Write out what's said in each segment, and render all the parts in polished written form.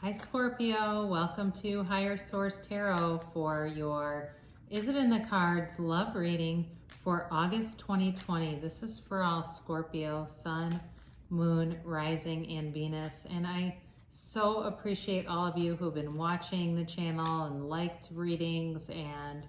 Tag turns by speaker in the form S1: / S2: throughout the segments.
S1: Hi Scorpio, welcome to Higher Source Tarot for your Is It in the Cards love reading for August 2020. This is for all Scorpio, Sun, Moon, Rising, and Venus. And I so appreciate all of you who've been watching the channel and liked readings and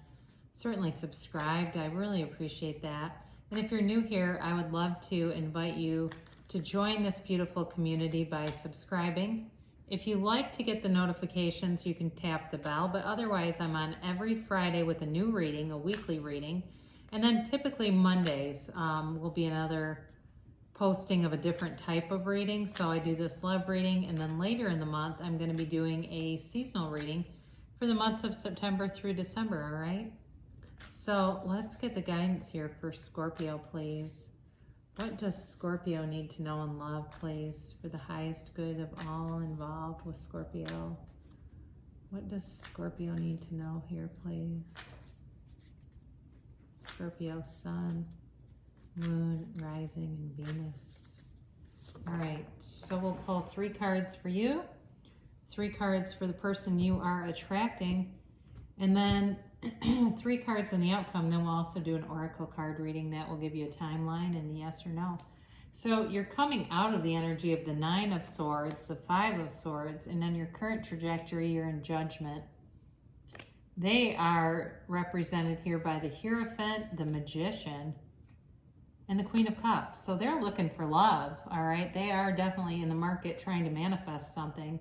S1: certainly subscribed. I really appreciate that. And if you're new here, I would love to invite you to join this beautiful community by subscribing. If you like to get the notifications, you can tap the bell, but otherwise I'm on every Friday with a new reading, a weekly reading. And then typically Mondays will be another posting of a different type of reading. So I do this love reading, and then later in the month, I'm going to be doing a seasonal reading for the months of September through December, all right? So let's get the guidance here for Scorpio, please. What does Scorpio need to know in love, please, for the highest good of all involved with Scorpio? What does Scorpio need to know here, please? Scorpio, Sun, Moon, Rising, and Venus. All right, so we'll pull 3 cards for you, 3 cards for the person you are attracting, and then 3 cards in the outcome. Then we'll also do an oracle card reading that will give you a timeline and yes or no. So you're coming out of the energy of the 9 of Swords, the 5 of Swords, and on your current trajectory, you're in Judgment. They are represented here by the Hierophant, the Magician, and the Queen of Cups. So they're looking for love, all right? They are definitely in the market trying to manifest something.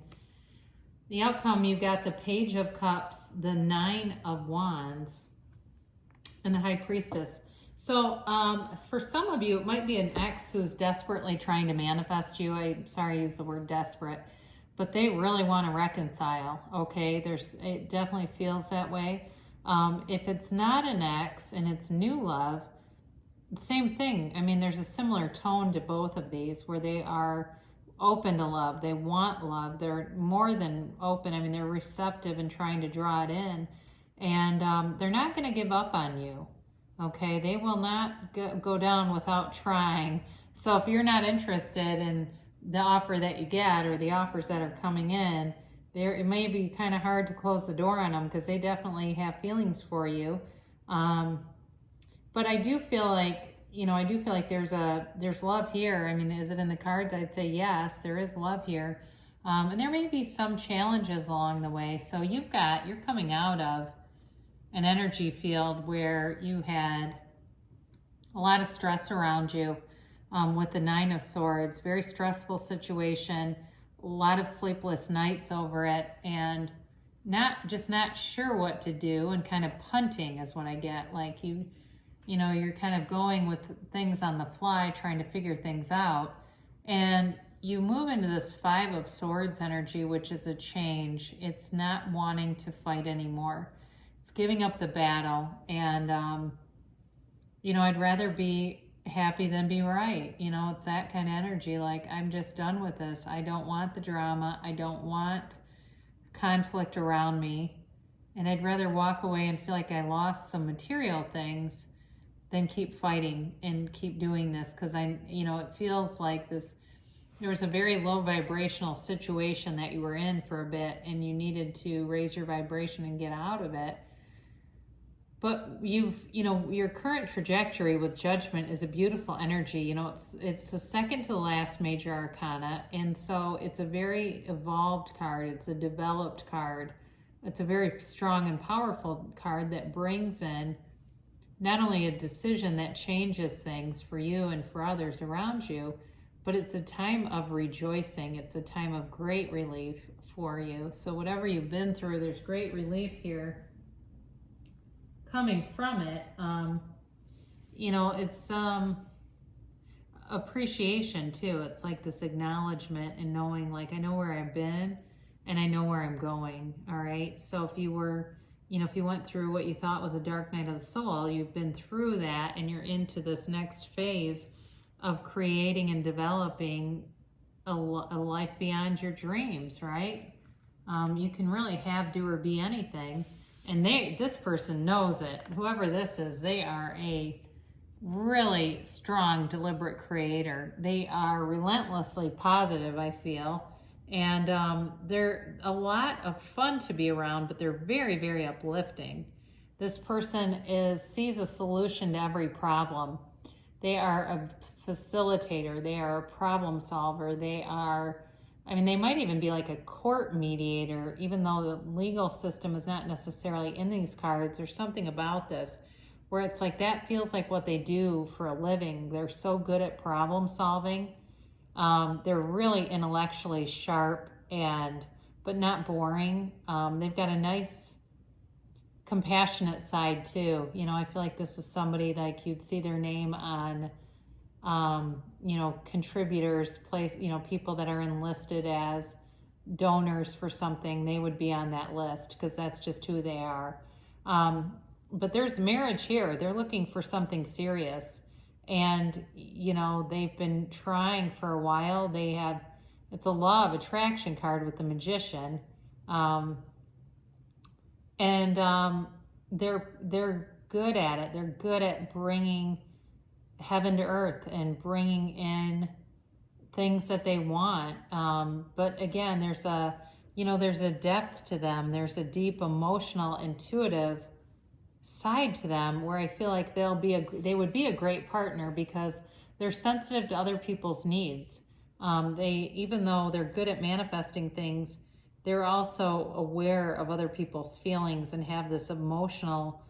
S1: The outcome, you've got the Page of Cups, the 9 of Wands, and the High Priestess. So for some of you, it might be an ex who's desperately trying to manifest you. I'm sorry I use the word desperate, but they really want to reconcile, okay? It definitely feels that way. If it's not an ex and it's new love, same thing. I mean, there's a similar tone to both of these where they are open to love. They want love. They're more than open. I mean, they're receptive and trying to draw it in. And they're not going to give up on you. Okay? They will not go down without trying. So if you're not interested in the offer that you get or the offers that are coming in, it may be kind of hard to close the door on them because they definitely have feelings for you. But I do feel like, there's love here. I mean, is it in the cards? I'd say yes, there is love here. And there may be some challenges along the way. So you're coming out of an energy field where you had a lot of stress around you with the 9 of Swords, very stressful situation, a lot of sleepless nights over it, and not sure what to do, and kind of punting is what I get. Like you're kind of going with things on the fly, trying to figure things out. And you move into this 5 of Swords energy, which is a change. It's not wanting to fight anymore. It's giving up the battle. And, I'd rather be happy than be right. It's that kind of energy. Like, I'm just done with this. I don't want the drama. I don't want conflict around me. And I'd rather walk away and feel like I lost some material things than keep fighting and keep doing this, because it feels like there was a very low vibrational situation that you were in for a bit and you needed to raise your vibration and get out of it. But your current trajectory with Judgment is a beautiful energy. It's the second to the last major arcana, and so it's a very evolved card. It's a developed card. It's a very strong and powerful card that brings in not only a decision that changes things for you and for others around you, but it's a time of rejoicing. It's a time of great relief for you. So whatever you've been through, there's great relief here coming from it. It's appreciation too. It's like this acknowledgement and knowing, like, I know where I've been and I know where I'm going. All right. So if you went through what you thought was a dark night of the soul, you've been through that and you're into this next phase of creating and developing a life beyond your dreams, right? You can really have, do, or be anything. And this person knows it. Whoever this is, they are a really strong, deliberate creator. They are relentlessly positive, I feel. And they're a lot of fun to be around, but they're very, very uplifting. This person sees a solution to every problem. They are a facilitator. They are a problem solver. They are, I mean, they might even be like a court mediator, even though the legal system is not necessarily in these cards. There's something about this where it's like that feels like what they do for a living. They're so good at problem solving. They're really intellectually sharp but not boring. They've got a nice compassionate side too. You know, I feel like this is somebody like you'd see their name on, you know, contributors, people that are enlisted as donors for something. They would be on that list because that's just who they are. But there's marriage here. They're looking for something serious. And, you know, they've been trying for a while. It's a law of attraction card with the Magician. They're good at it. They're good at bringing heaven to earth and bringing in things that they want. But again, there's a depth to them. There's a deep emotional, intuitive side to them where I feel like they would be a great partner because they're sensitive to other people's needs. Even though they're good at manifesting things, they're also aware of other people's feelings and have this emotional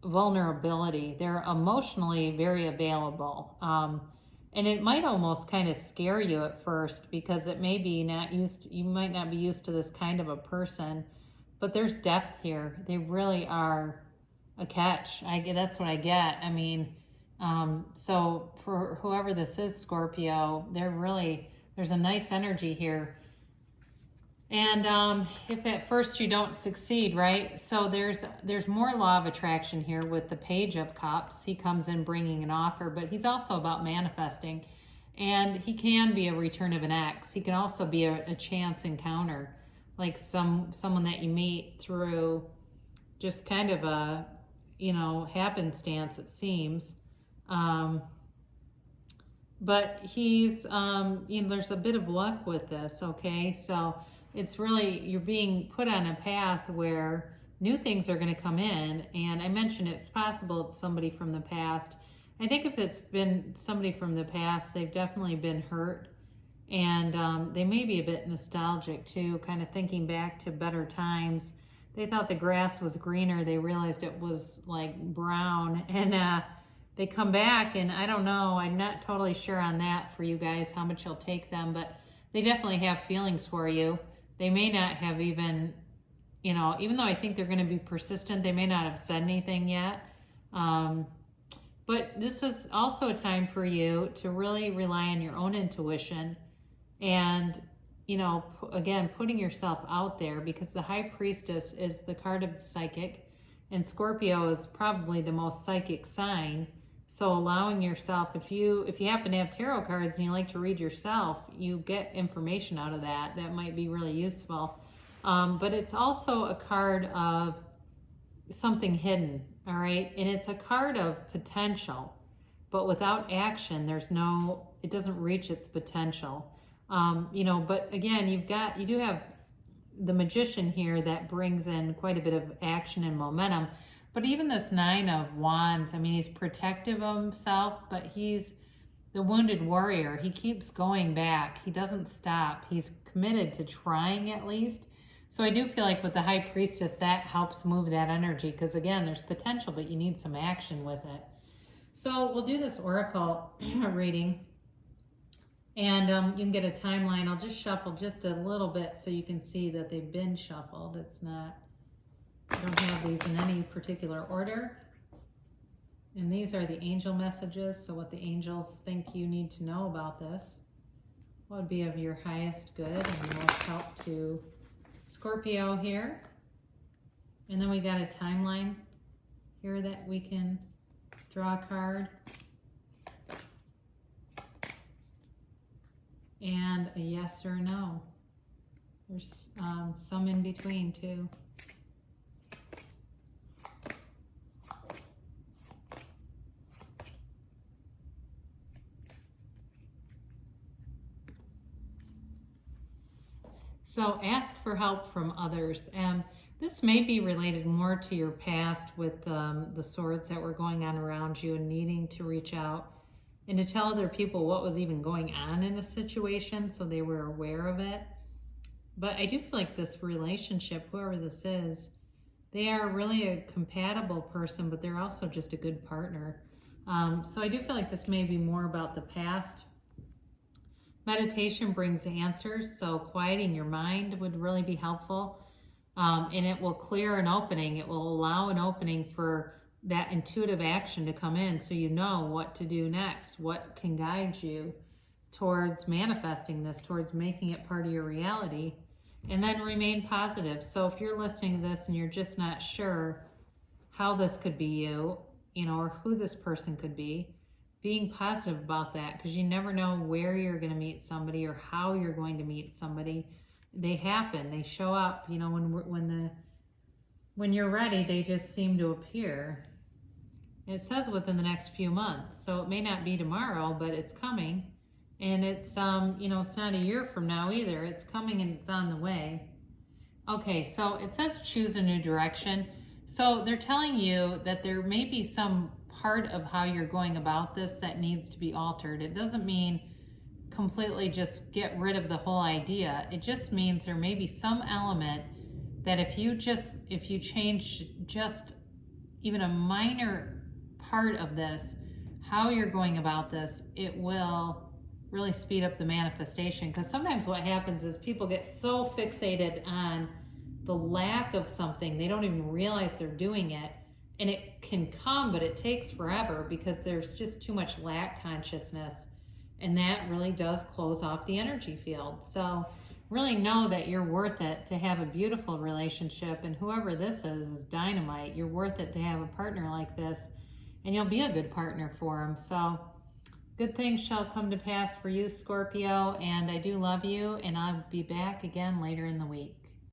S1: vulnerability. They're emotionally very available. And it might almost kind of scare you at first because it may be you might not be used to this kind of a person, but there's depth here. They really are a catch. That's what I get. I mean, so for whoever this is, Scorpio, there's a nice energy here. And if at first you don't succeed, right? So there's more law of attraction here with the Page of Cups. He comes in bringing an offer, but he's also about manifesting. And he can be a return of an ex. He can also be a chance encounter, like someone that you meet through just kind of a, you know, happenstance, it seems. But he's, there's a bit of luck with this, okay? So it's really, you're being put on a path where new things are going to come in. And I mentioned it's possible it's somebody from the past. I think if it's been somebody from the past, they've definitely been hurt. And they may be a bit nostalgic too, kind of thinking back to better times. They thought the grass was greener. They realized it was like brown. And they come back, and I don't know. I'm not totally sure on that for you guys, how much you'll take them. But they definitely have feelings for you. They may not have even, you know, even though I think they're going to be persistent, they may not have said anything yet. But this is also a time for you to really rely on your own intuition and, you know, again, putting yourself out there, because the High Priestess is the card of the psychic, and Scorpio is probably the most psychic sign. So allowing yourself, if you happen to have tarot cards and you like to read yourself, you get information out of that. That might be really useful. But it's also a card of something hidden, all right? And it's a card of potential, but without action, it doesn't reach its potential. You know, but again, you do have the Magician here that brings in quite a bit of action and momentum. But even this Nine of Wands, I mean, he's protective of himself, but he's the wounded warrior. He keeps going back. He doesn't stop. He's committed to trying at least. So I do feel like with the High Priestess, that helps move that energy, because again, there's potential, but you need some action with it. So we'll do this Oracle reading, and you can get a timeline. I'll just shuffle just a little bit so you can see that they've been shuffled. I don't have these in any particular order. And these are the angel messages, so what the angels think you need to know about this. What would be of your highest good and most help to Scorpio here. And then we got a timeline here that we can draw a card. And a yes or a no. There's some in between too. So ask for help from others. And this may be related more to your past with the swords that were going on around you and needing to reach out and to tell other people what was even going on in a situation so they were aware of it. But I do feel like this relationship, whoever this is, they are really a compatible person, but they're also just a good partner. So I do feel like this may be more about the past. Meditation brings answers, so quieting your mind would really be helpful. And it will clear an opening. It will allow an opening for that intuitive action to come in so you know what to do next, what can guide you towards manifesting this, towards making it part of your reality. And then remain positive. So if you're listening to this and you're just not sure how this could be you, or who this person could be, being positive about that, because you never know where you're going to meet somebody or how you're going to meet somebody. They happen. They show up. When you're ready, they just seem to appear. It says within the next few months, so it may not be tomorrow, but it's coming. And it's it's not a year from now either. It's coming and it's on the way. Okay, so it says choose a new direction. So they're telling you that there may be some part of how you're going about this that needs to be altered. It doesn't mean completely just get rid of the whole idea. It just means there may be some element that if you change just even a minor part of this, how you're going about this, it will really speed up the manifestation. Because sometimes what happens is people get so fixated on the lack of something, they don't even realize they're doing it. And it can come, but it takes forever because there's just too much lack consciousness. And that really does close off the energy field. So really know that you're worth it to have a beautiful relationship. And whoever this is dynamite. You're worth it to have a partner like this. And you'll be a good partner for him. So good things shall come to pass for you, Scorpio. And I do love you. And I'll be back again later in the week.